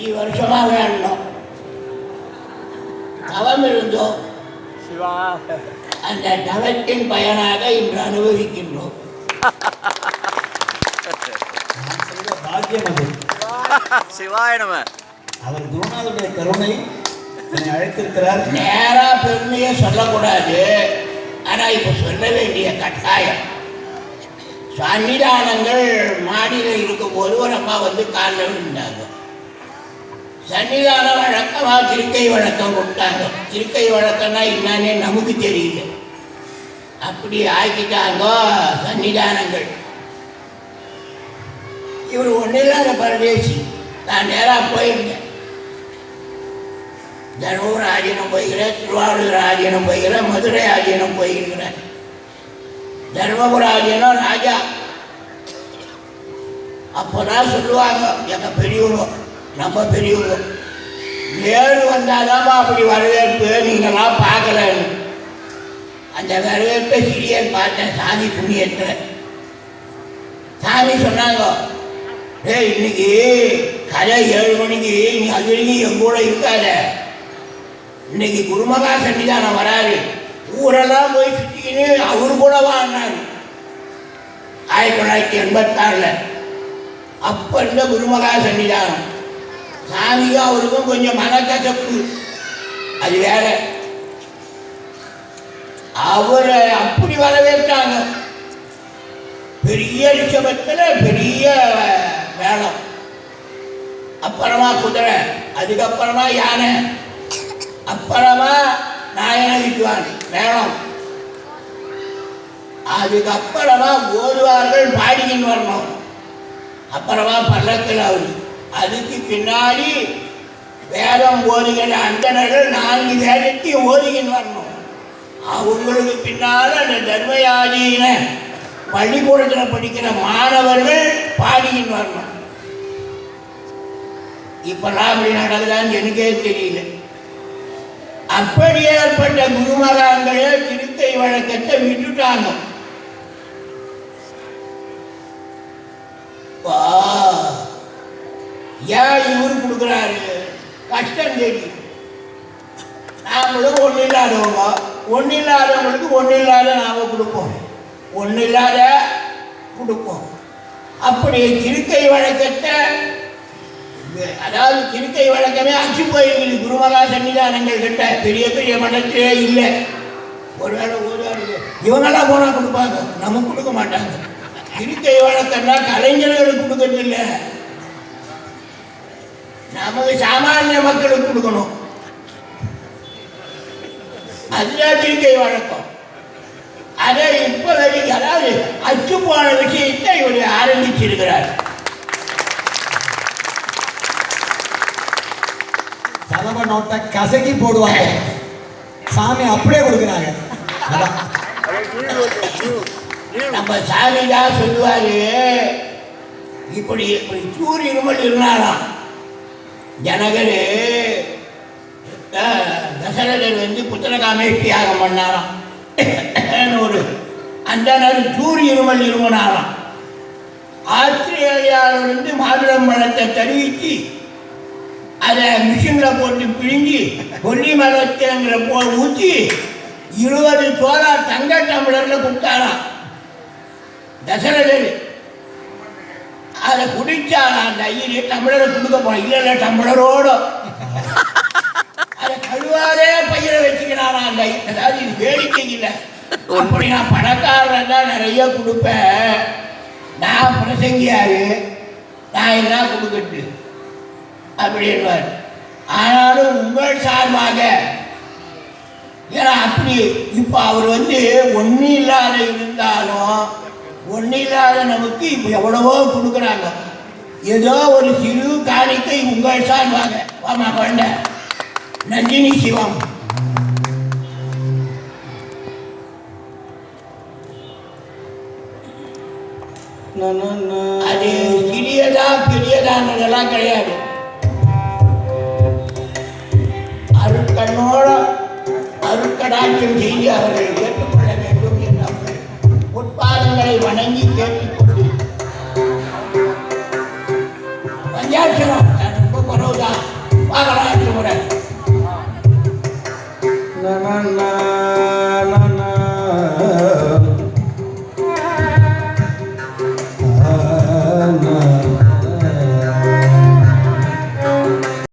5 வருஷமா வேணும் தவம் இருந்தோம். அந்த தவத்தின் பயனாக இன்று அனுபவிக்கின்றோம். பாக்கியம் அது. சிவாய நம. அவர் குருநாதருடைய கருணை என்னை அழைத்திருக்கிறார். நேரா பெருமையை சொல்லக்கூடாது, ஆனா இப்ப சொல்ல வேண்டிய கட்டாயம். சன்னிதானங்கள் மாடியில் இருக்கும் போது ஒரு அம்மா வந்து காலில் விழுந்தாங்க. சன்னிதான வழக்கமா திருக்கை வழக்கம் கொடுத்தாங்க. திருக்கை வழக்கம்னா என்னன்னே நமக்கு தெரியல, அப்படி ஆக்கிட்டாங்க சன்னிதானங்கள். இவர் ஒன்றில்லாத பரதேசி. நான் நேராக போயிருந்தேன். தர்மபுரம் ஆதீனம் போய்கிறேன், திருவாரூர் ஆதீனம் போய்கிறேன், மதுரை ஆதீனம் போயிருக்கிறேன். தர்மபுரம் ஆதீனம் ராஜா. அப்போதான் சொல்லுவாங்க எங்கள் பெரியவங்க, நம்ம பெரியவங்க, நேரு வந்தாதாம்மா அப்படி வரவேற்பு, நீங்களாம் பார்க்கலன்னு. அந்த வரவேற்பை சிறியன் பார்த்தேன் சாமி புண்ணியத்தில். சாமி சொன்னாங்க, இன்னைக்கு கதை 7 மணிக்கு நீ அது வரைக்கும் என் கூட இருக்காத, இன்னைக்கு குருமகா சன்னிதானம் வராரு, ஊரெல்லாம் போய் சுற்றிக்கின்னு அவரு கூட வாங்கினாரு. 1986 அப்போ இருந்த குருமகா சன்னிதானம். சாமிக்கும் அவருக்கும் கொஞ்சம் மனக்கசப்பு, அது வேற. அவரை அப்படி வரவேற்றாங்க. பெரிய ரிஷபத்தில் பெரிய வேடம், அப்புறமா குதிரை, அதுக்கப்புறமா யானை, அப்புறமா நாயன வித்வான் வேடம், அதுக்கப்புறமா ஓதுவார்கள் பாடிக்கின்னு வரணும், அப்புறமா பல்லக்கில் அவரு, அதுக்கு பின்னாடி வேதம் ஓதுகிற அந்தணர்கள் 4 வேதத்தையும் ஓதுகின்னு வரணும். அவங்களுக்கு பின்னால் அந்த தர்மயாதீன பள்ளிக்கூடத்தில் படிக்கிற மாணவர்கள் பாடிக்கின்னு வரணும். இப்பெல்லாம் அப்படி நடக்குதான்னு எனக்கே தெரியல. அப்படி ஏற்பட்ட குருமகான்களே திருக்கை வழக்கத்தை விட்டுட்டாங்க. ஏன் இவரு கொடுக்குறாரு? கஷ்டம் தெரியும். நாமளும் ஒன்றும் இல்லாதவங்க, ஒன்றும் இல்லாதவங்களுக்கு ஒன்றும் இல்லாத நாம கொடுப்போம், ஒன்றும் இல்லாத கொடுப்போம். அப்படி திருக்கை வழக்கத்தை, அதாவது திருக்கை வழக்கமே அச்சு போயிருக்குது குருமகா சன்னிதானங்கள் கிட்ட. பெரிய பெரிய மடத்திலே இல்லை. ஒருவேளை இவங்கெல்லாம் போனால் கொடுப்பாங்க, நமக்கு கொடுக்க மாட்டாங்க. திருக்கை வழக்கம்னா கலைஞர்களுக்கு கொடுக்கறது இல்லை, நமக்கு சாமானிய மக்களுக்கு கொடுக்கணும். அதுதான் திருக்கை வழக்கம். அதை இப்போ வரைக்கும், அதாவது அச்சு போன விஷயத்தை இவர் ஆரம்பிச்சிருக்கிறார். சலவ நோட்டை கசக்கி போடுவாங்க, சாமி அப்படியே கொடுக்குறாங்க. நம்ம சாமி தான் சொல்லுவாரு, இப்படி இப்படி சூர் இருமல் இருந்தாலாம். ஜனகர் தசரதர் வந்து புத்திரகாமேஷ்டி யாகம் பண்ணாராம். ஒரு அந்த சூர் இருமல் இருமனாராம். ஆஸ்திரேலியாவில் வந்து மாதுளம்பழத்தை தருவிச்சு அதை மிஷினில் போட்டு பிழிஞ்சி கொல்லி மரத்தேங்கிற ஊற்றி 20 சோளா தங்க டம்ளரில் கொடுத்தாராம் தசரதர். அதை குடிச்சாராம். அந்த ஐயர் டம்ளரை கொடுக்க போன, இல்லை டம்ளரோட அதை கழுவாரே பயிரை வச்சுக்கிறாராம் அந்த ஐயர். அதாவது இது வேடிக்கை இல்லை. அப்படி நான் பணக்காரன் தான் நிறைய கொடுப்பேன், நான் பிரசங்கியாரு, நான் என்ன கொடுக்கட்டு அப்படின்வார். ஆனாலும் உங்கள் சார்பாக, ஏன்னா அப்படி இப்போ அவர் வந்து ஒன்றும் இல்லாத இருந்தாலும், ஒன்றும் இல்லாத நமக்கு இப்போ எவ்வளவோ கொடுக்குறாங்க. ஏதோ ஒரு சிறு காணிக்கை உங்கள் சார்பாக. வாமா கொண்ட நந்தினி சிவம். அது சிறியதா பெரியதான்றதெல்லாம் கிடையாது. அருட்கண்ணோட அருட்கடாட்சம் செய்து அவர்கள் ஏற்றுக்கொள்ள வேண்டும் என்று உட்பாதங்களை வணங்கி கேட்டுக்கொண்டு பஞ்சாட்சரம் ரொம்ப குறவு போட்டா பார்க்கலாம் அடுத்த முறை. நா